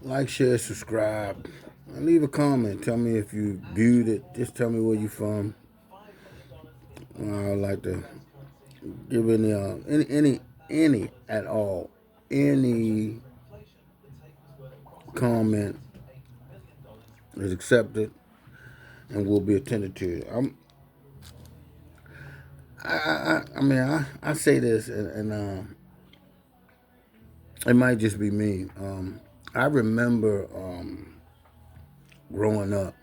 Like, share, subscribe, and leave a comment. Tell me if you viewed it. Just tell me where you from. I'd like to give any at all, any comment is accepted and will be attended to. I say this, and it might just be me. I remember growing up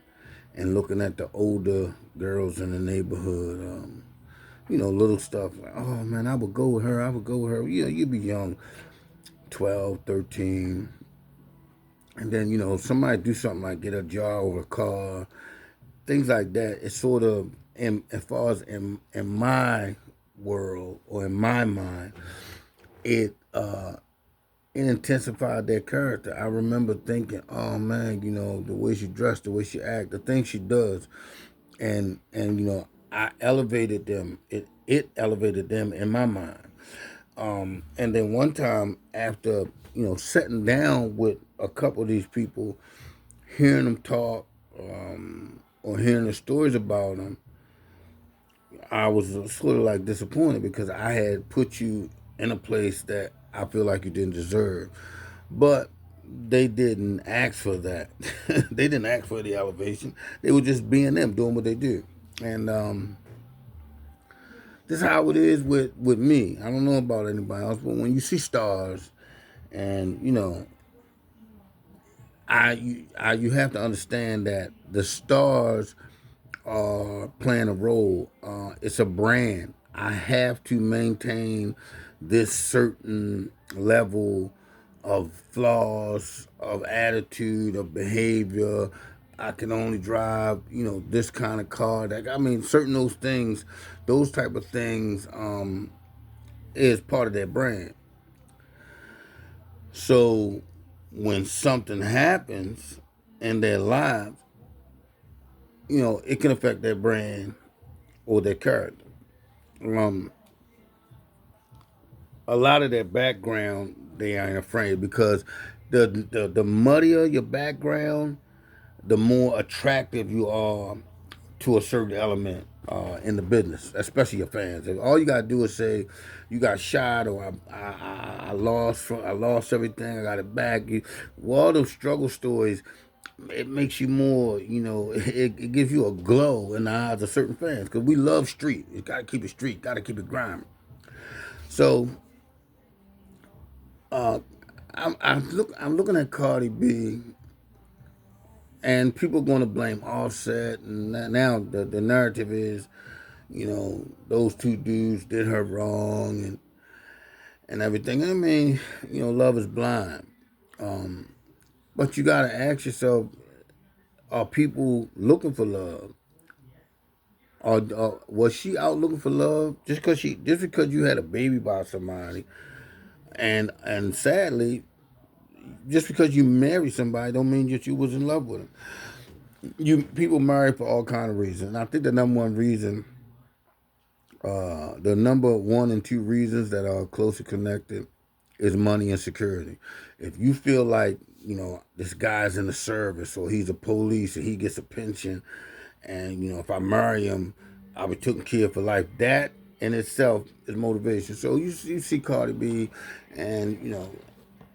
and looking at the older girls in the neighborhood. Little stuff like, oh man, I would go with her. I would go with her. You'd be young, 12, 13. And then, somebody do something like get a job or a car, things like that. It's sort of, as far as in my world or in my mind, it it intensified their character. I remember thinking, oh man, the way she dressed, the way she act, the things she does, and I elevated them. It elevated them in my mind. And then one time after sitting down with a couple of these people, hearing them talk, or hearing the stories about them, I was sort of like disappointed because I had put you in a place that I feel like you didn't deserve. But they didn't ask for that. They didn't ask for the elevation. They were just being them, doing what they do. And this is how it is with me. I don't know about anybody else, but when you see stars, and you have to understand that the stars are playing a role. It's a brand. I have to maintain this certain level of flaws, of attitude, of behavior. I can only drive, this kind of car. Certain those type of things, is part of their brand. So when something happens in their lives, it can affect their brand or their character. Um, a lot of their background, they ain't afraid because the muddier your background, the more attractive you are to a certain element in the business, especially your fans. If all you gotta do is say you got shot or I lost everything, I got it back. All those struggle stories, it makes you more, it gives you a glow in the eyes of certain fans because we love street. You gotta keep it street, gotta keep it grimy. So uh, I'm looking at Cardi B, and people are going to blame Offset, and now the narrative is, those two dudes did her wrong and everything. Love is blind. Um, but you got to ask yourself, are people looking for love? Or was she out looking for love just because you had a baby by somebody, and sadly, just because you marry somebody don't mean that you was in love with them. You people marry for all kind of reasons. And I think the number one and two reasons that are closely connected is money and security. If you feel like this guy's in the service or he's a police and he gets a pension, and if I marry him, I'll be taken care of for life. That in itself is motivation. So you see Cardi B, and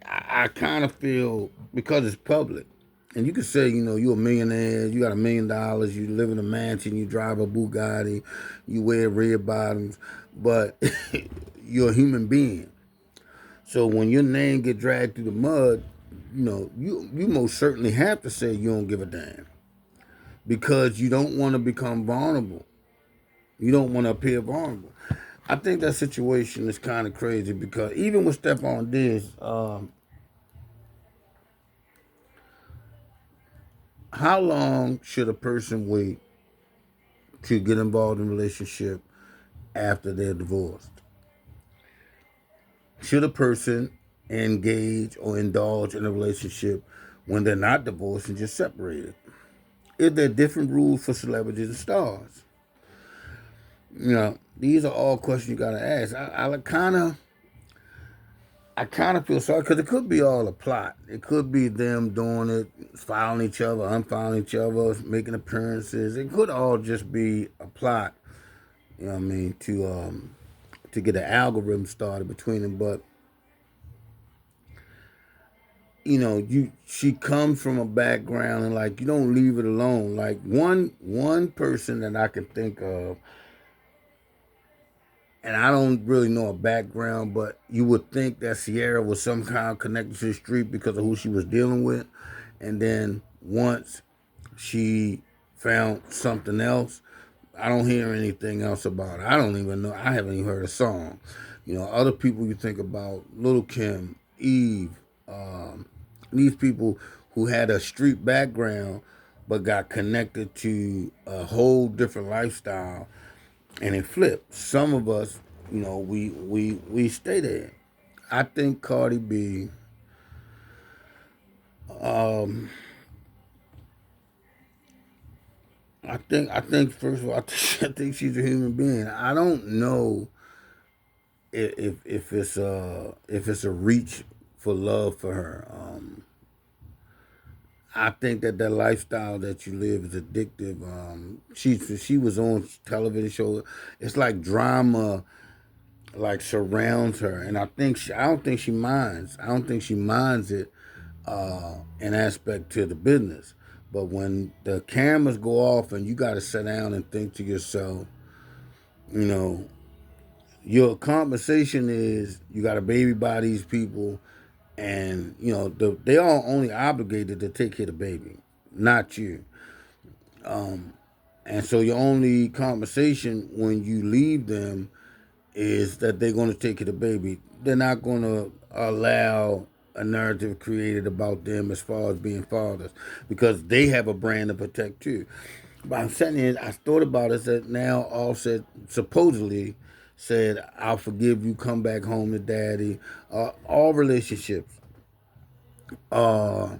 I kind of feel because it's public. And you could say, you're a millionaire, you got $1 million, you live in a mansion, you drive a Bugatti, you wear red bottoms, but you're a human being. So when your name get dragged through the mud, you most certainly have to say you don't give a damn because you don't want to become vulnerable. You don't want to appear vulnerable. I think that situation is kind of crazy because even with Stephon Diggs, how long should a person wait to get involved in a relationship after they're divorced? Should a person engage or indulge in a relationship when they're not divorced and just separated? Is there different rules for celebrities and stars? These are all questions you gotta ask. I kind of I kind of feel sorry because it could be all a plot. It could be them doing it, filing each other, unfiling each other, making appearances. It could all just be a plot. You know what I mean? To get an algorithm started between them. But she comes from a background, and like you don't leave it alone. Like one person that I can think of, and I don't really know her background, but you would think that Sierra was somehow connected to the street because of who she was dealing with. And then once she found something else, I don't hear anything else about it. I don't even know. I haven't even heard a song. Other people you think about, Little Kim, Eve, these people who had a street background but got connected to a whole different lifestyle, and it flipped. Some of us, we stay there. I think Cardi B, um, I think first of all, I think she's a human being. I don't know if it's a reach for love for her. I think that lifestyle that you live is addictive. She was on television show. It's like drama, like surrounds her, and I don't think she minds. I don't think she minds it, an aspect to the business. But when the cameras go off and you got to sit down and think to yourself, you know, your compensation is you got to baby by these people, and they are only obligated to take care of the baby, not you. And so your only compensation when you leave them is that they're going to take care of the baby. They're not going to allow a narrative created about them as far as being fathers because they have a brand to protect too. But I'm sitting here, I thought about it, that now Offset supposedly said, I'll forgive you, come back home to daddy. All relationships are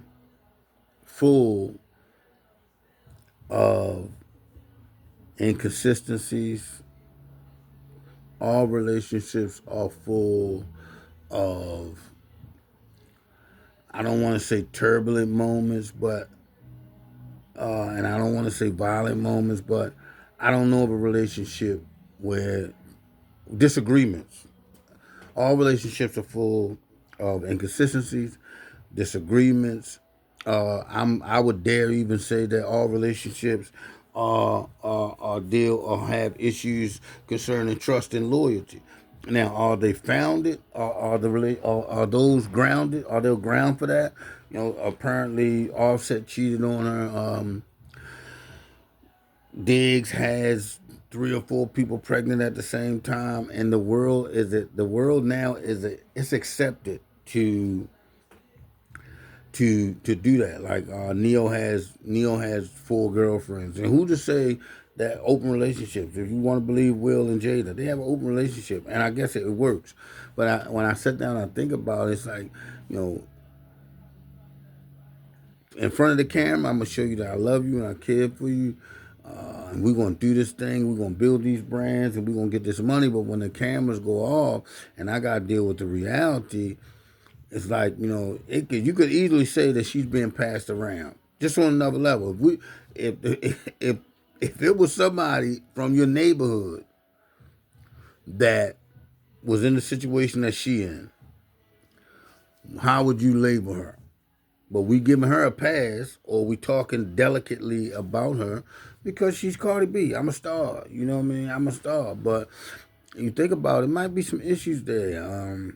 full of inconsistencies. All relationships are full of, I don't want to say turbulent moments, but and I don't want to say violent moments, but I don't know of a relationship where disagreements. All relationships are full of inconsistencies, disagreements. I would dare even say that all relationships are deal or have issues concerning trust and loyalty. Now, are they founded? Are those grounded? Are they ground for that? Apparently, Offset cheated on her. Diggs has 3 or 4 people pregnant at the same time, and the world now it's accepted to do that. Like Neo has 4 girlfriends, and who to say that open relationships? If you want to believe Will and Jada, they have an open relationship, and I guess it works. But when I sit down and think about it, it's like, you know, in front of the camera, I'm gonna show you that I love you and I care for you. And we're gonna do this thing. We're gonna build these brands, and we're gonna get this money. But when the cameras go off, and I gotta deal with the reality, it's like, you could easily say that she's being passed around, just on another level. If it was somebody from your neighborhood that was in the situation that she in, how would you label her? But we giving her a pass, or we talking delicately about her because she's Cardi B. I'm a star. You know what I mean? I'm a star. But you think about it, might be some issues there.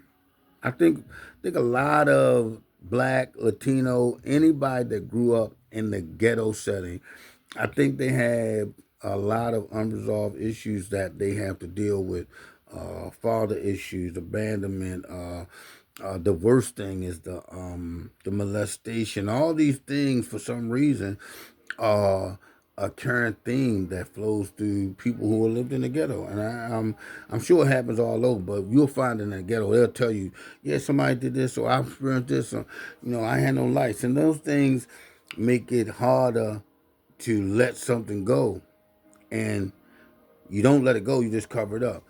I think a lot of Black, Latino, anybody that grew up in the ghetto setting, I think they have a lot of unresolved issues that they have to deal with. Father issues, abandonment. The worst thing is the molestation. All these things, for some reason, are a current theme that flows through people who have lived in the ghetto, and I'm sure it happens all over. But you'll find in the ghetto, they'll tell you, yeah, somebody did this, or I experienced this, or I had no lights, and those things make it harder to let something go, and you don't let it go, you just cover it up.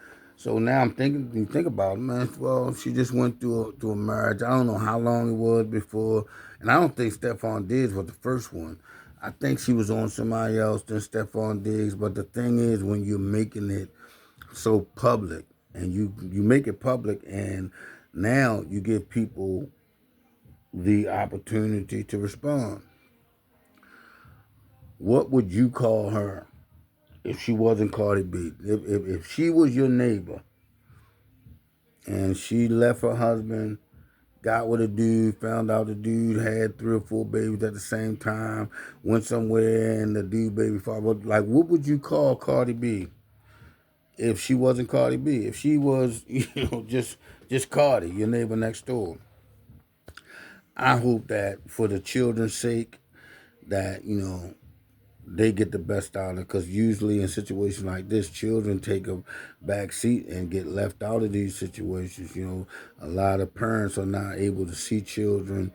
So now I'm thinking, you think about it, man. Well, she just went through a marriage. I don't know how long it was before, and I don't think Stephon Diggs was the first one. I think she was on somebody else than Stephon Diggs. But the thing is, when you're making it so public, and you make it public, and now you give people the opportunity to respond. What would you call her if she wasn't Cardi B? If she was your neighbor and she left her husband, got with a dude, found out the dude had 3 or 4 babies at the same time, went somewhere and the dude baby father, like, what would you call Cardi B if she wasn't Cardi B? If she was, just Cardi, your neighbor next door. I hope that for the children's sake, that they get the best out of it, because usually in situations like this, children take a back seat and get left out of these situations. A lot of parents are not able to see children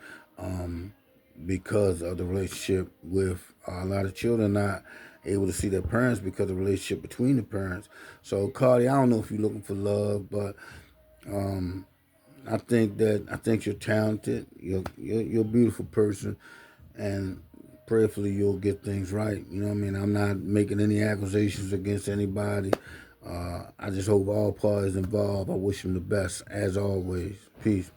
because of the relationship with a lot of children not able to see their parents because of the relationship between the parents. So Cardi, I don't know if you're looking for love, but I think you're talented. You're a beautiful person, and prayerfully you'll get things right. You know what I mean? I'm not making any accusations against anybody. I just hope all parties involved, I wish them the best, as always. Peace.